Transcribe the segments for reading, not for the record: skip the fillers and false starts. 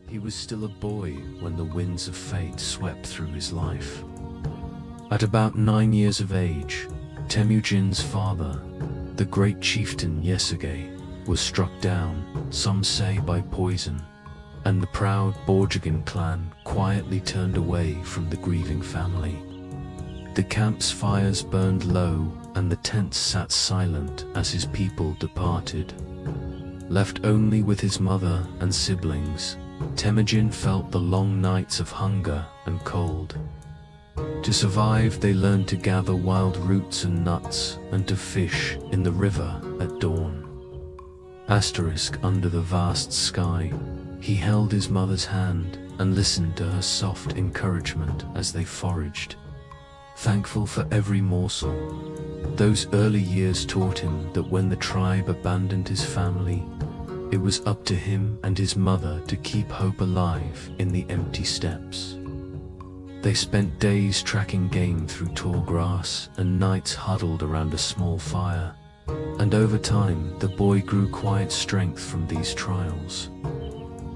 He was still a boy when the winds of fate swept through his life. At about 9 years of age, Temujin's father, the great chieftain Yesuge, was struck down, some say by poison, and the proud Borjigin clan quietly turned away from the grieving family. The camp's fires burned low, and the tents sat silent as his people departed. Left only with his mother and siblings, Temujin felt the long nights of hunger and cold. To survive, they learned to gather wild roots and nuts and to fish in the river at dawn. Under the vast sky, he held his mother's hand and listened to her soft encouragement as they foraged. Thankful for every morsel, those early years taught him that when the tribe abandoned his family, it was up to him and his mother to keep hope alive in the empty steppes. They spent days tracking game through tall grass and nights huddled around a small fire, and over time the boy grew quiet strength from these trials.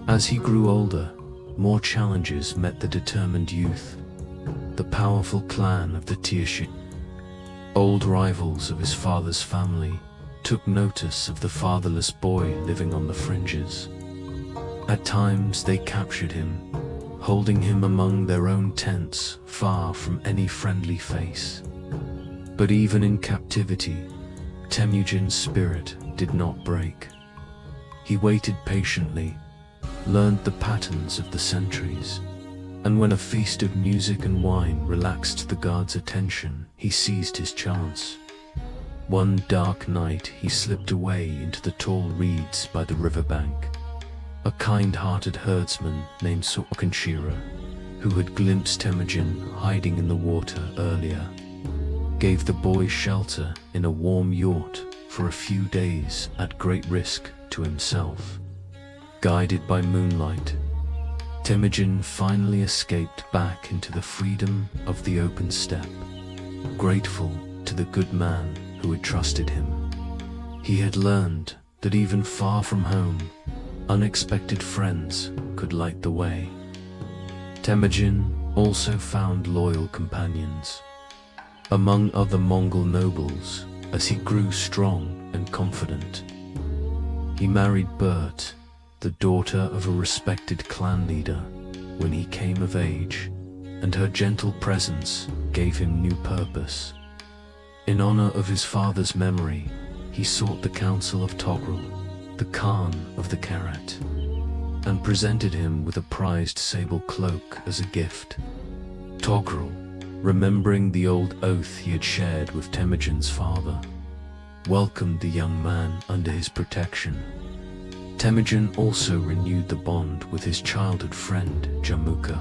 As he grew older, more challenges met the determined youth. The powerful clan of the Teoshin, old rivals of his father's family, took notice of the fatherless boy living on the fringes. At times they captured him, holding him among their own tents, far from any friendly face. But even in captivity, Temujin's spirit did not break. He waited patiently, learned the patterns of the centuries, and when a feast of music and wine relaxed the guard's attention, he seized his chance. One dark night he slipped away into the tall reeds by the riverbank. A kind-hearted herdsman named Sorkinshira, who had glimpsed Temujin hiding in the water earlier, gave the boy shelter in a warm yurt for a few days at great risk to himself. Guided by moonlight, Temujin finally escaped back into the freedom of the open steppe, grateful to the good man who had trusted him. He had learned that even far from home, unexpected friends could light the way. Temujin also found loyal companions, among other Mongol nobles, as he grew strong and confident. He married Bert, the daughter of a respected clan leader, when he came of age, and her gentle presence gave him new purpose. In honor of his father's memory, he sought the counsel of Togrul, the Khan of the Karat, and presented him with a prized sable cloak as a gift. Togrul, remembering the old oath he had shared with Temujin's father, welcomed the young man under his protection. Temujin also renewed the bond with his childhood friend Jamuka.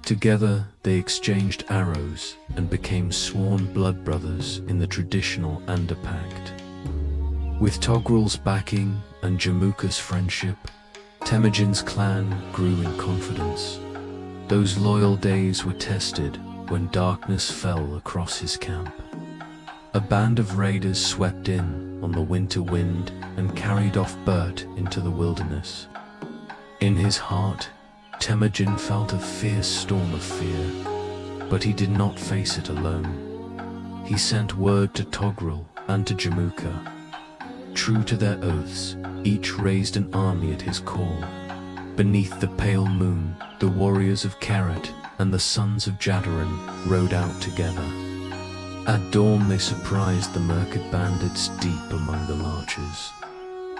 Together they exchanged arrows and became sworn blood brothers in the traditional Anda Pact. With Togrul's backing and Jamuka's friendship, Temujin's clan grew in confidence. Those loyal days were tested when darkness fell across his camp. A band of raiders swept in on the winter wind and carried off Bert into the wilderness. In his heart, Temujin felt a fierce storm of fear, but he did not face it alone. He sent word to Togrul and to Jamuka. True to their oaths, each raised an army at his call. Beneath the pale moon, the warriors of Karat and the sons of Jadaran rode out together. At dawn they surprised the Merkid bandits deep among the larches,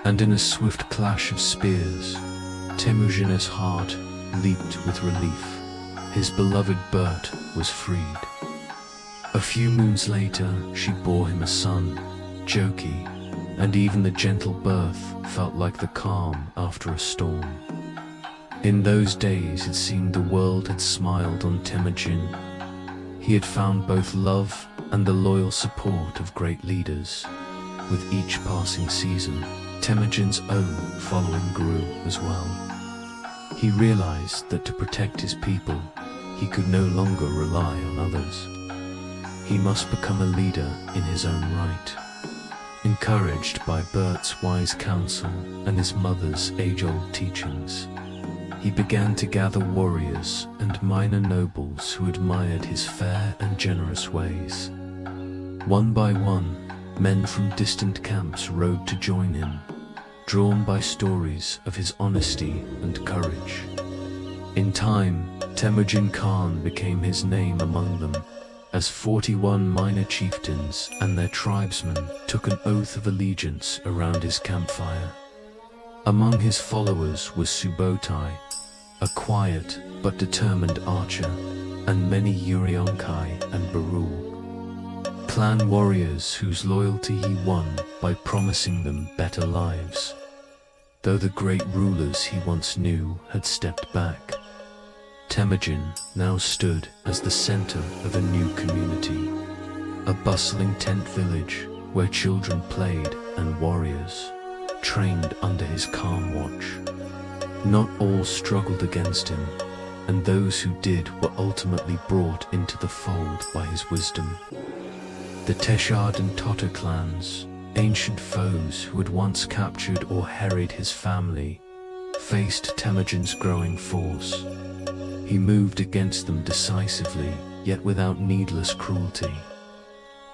and in a swift clash of spears, Temujin's heart leaped with relief. His beloved Bert was freed. A few moons later, she bore him a son, Joki, and even the gentle birth felt like the calm after a storm. In those days it seemed the world had smiled on Temujin. He had found both love and the loyal support of great leaders. With each passing season, Temujin's own following grew as well. He realized that to protect his people, he could no longer rely on others. He must become a leader in his own right. Encouraged by Bert's wise counsel and his mother's age-old teachings, he he began to gather warriors and minor nobles who admired his fair and generous ways. One by one, men from distant camps rode to join him, drawn by stories of his honesty and courage. In time, Temujin Khan became his name among them, as 41 minor chieftains and their tribesmen took an oath of allegiance around his campfire. Among his followers was Subotai, a quiet but determined archer, and many Urionkai and Barul, clan warriors whose loyalty he won by promising them better lives, though the great rulers he once knew had stepped back. Temujin now stood as the center of a new community, a bustling tent village where children played and warriors trained under his calm watch. Not all struggled against him, and those who did were ultimately brought into the fold by his wisdom. The Teshard and Tota clans, ancient foes who had once captured or harried his family, faced Temujin's growing force. He moved against them decisively, yet without needless cruelty.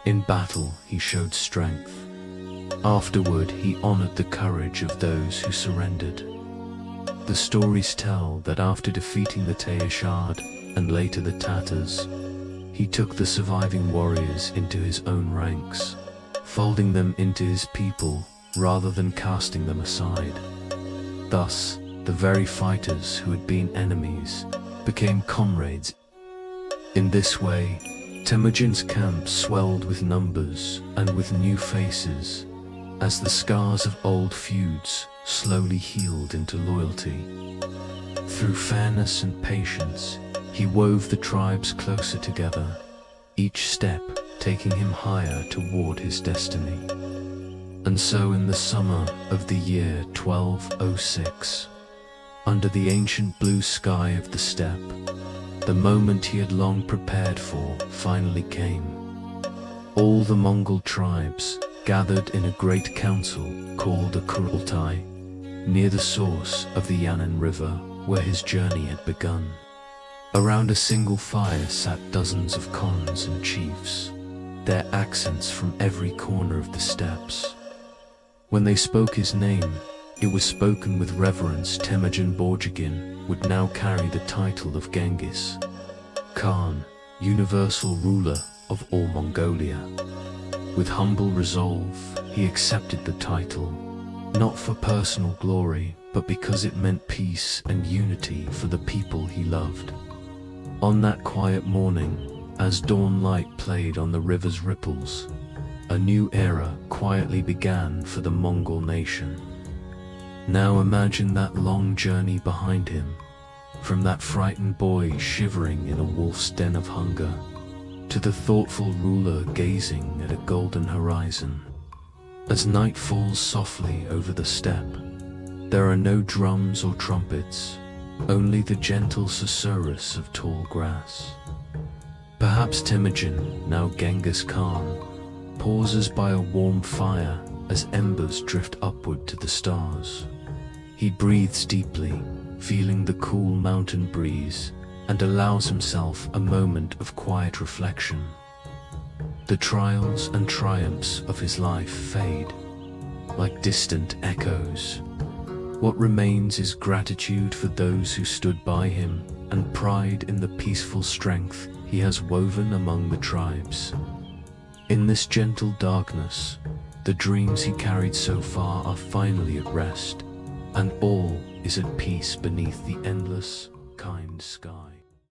In battle, he showed strength. Afterward, he honored the courage of those who surrendered. The stories tell that after defeating the Teshard and later the Tatars, he took the surviving warriors into his own ranks, folding them into his people rather than casting them aside. Thus, the very fighters who had been enemies became comrades. In this way, Temujin's camp swelled with numbers and with new faces, as the scars of old feuds slowly healed into loyalty. Through fairness and patience, he wove the tribes closer together, each step taking him higher toward his destiny. And so in the summer of the year 1206, under the ancient blue sky of the steppe, the moment he had long prepared for finally came. All the Mongol tribes gathered in a great council called a Kurultai, near the source of the Yanan River where his journey had begun. Around a single fire sat dozens of khans and chiefs, their accents from every corner of the steppes. When they spoke his name, it was spoken with reverence. Temujin Borjigin would now carry the title of Genghis Khan, universal ruler of all Mongolia. With humble resolve, he accepted the title, not for personal glory, but because it meant peace and unity for the people he loved. On that quiet morning, as dawn light played on the river's ripples, a new era quietly began for the Mongol nation. Now imagine that long journey behind him, from that frightened boy shivering in a wolf's den of hunger, to the thoughtful ruler gazing at a golden horizon. As night falls softly over the steppe, there are no drums or trumpets, only the gentle susurrus of tall grass. Perhaps Temujin, now Genghis Khan, pauses by a warm fire as embers drift upward to the stars. He breathes deeply, feeling the cool mountain breeze, and allows himself a moment of quiet reflection. The trials and triumphs of his life fade, like distant echoes. What remains is gratitude for those who stood by him, and pride in the peaceful strength he has woven among the tribes. In this gentle darkness, the dreams he carried so far are finally at rest, and all is at peace beneath the endless, kind sky.